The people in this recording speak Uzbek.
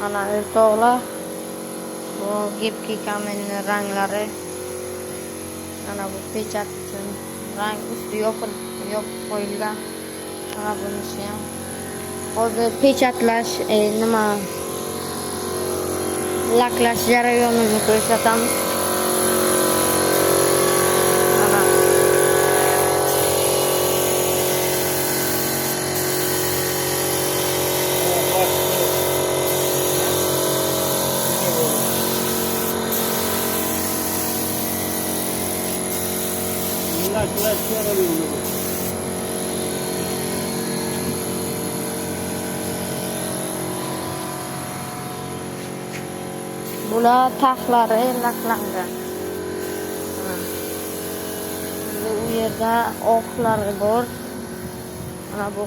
Ana o'rtoqlar, bu gipki kamenni ranglari. Ana bu pechat uchun rang usti yopib qo'yilgan. Ana bunisi ham. Hozir pechatlash, laklash jarayonini ko'rsatamiz. Ana Laklash jarayoni bu. bular taxlari laklangan. Bu yerda oqlari bor. Mana bu